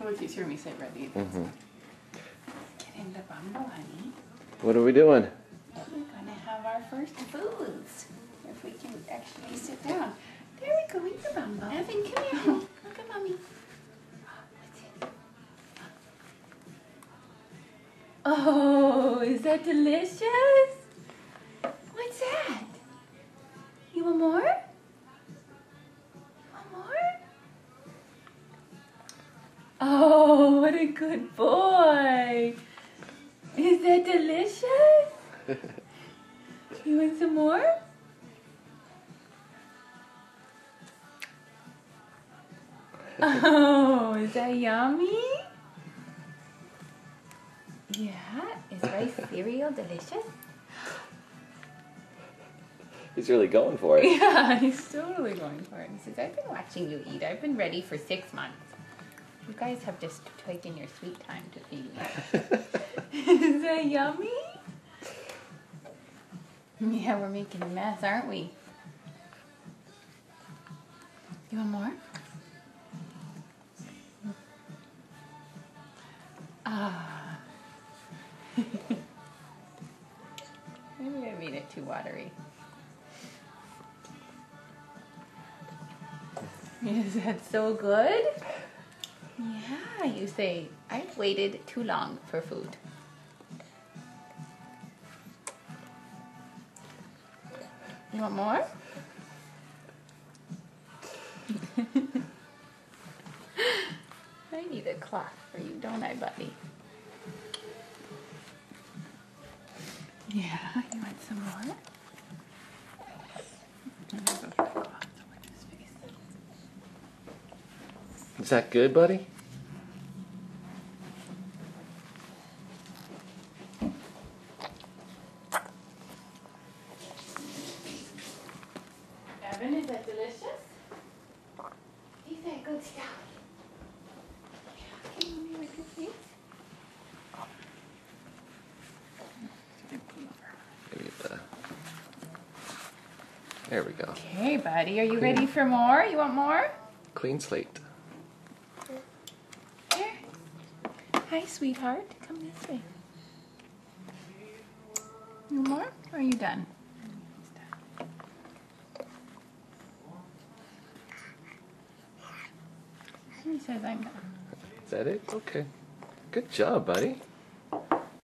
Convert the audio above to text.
with you. Hear me say ready. Mm-hmm. Get in the bumble, honey. What are we doing? We're gonna have our first foods. If we can actually sit down. There we go, in the bumble. Evan, come here, honey. Look at mommy. What's it? Oh, is that delicious? What's that? You want more? You want more? Oh, what a good boy. Is that delicious? You want some more? Oh, is that yummy? Yeah, is rice cereal delicious? He's really going for it. Yeah, he's totally going for it. He says, I've been watching you eat. I've been ready for 6 months. You guys have just taken your sweet time to feed me. Is that yummy? Yeah, we're making a mess, aren't we? You want more? Ah. Maybe I made it too watery. Is that so good? Yeah, you say, I've waited too long for food. You want more? I need a cloth for you, don't I, buddy? Yeah, you want some more? Is that good, buddy? Evan, is that delicious? Is that good stuff? Yeah, can you make your feet? Maybe there we go. Okay, buddy, are you ready for more? You want more? Clean slate. Here. Hi, sweetheart. Come this way. You want more? Or are you done? He says I'm done. Is that it? Okay. Good job, buddy.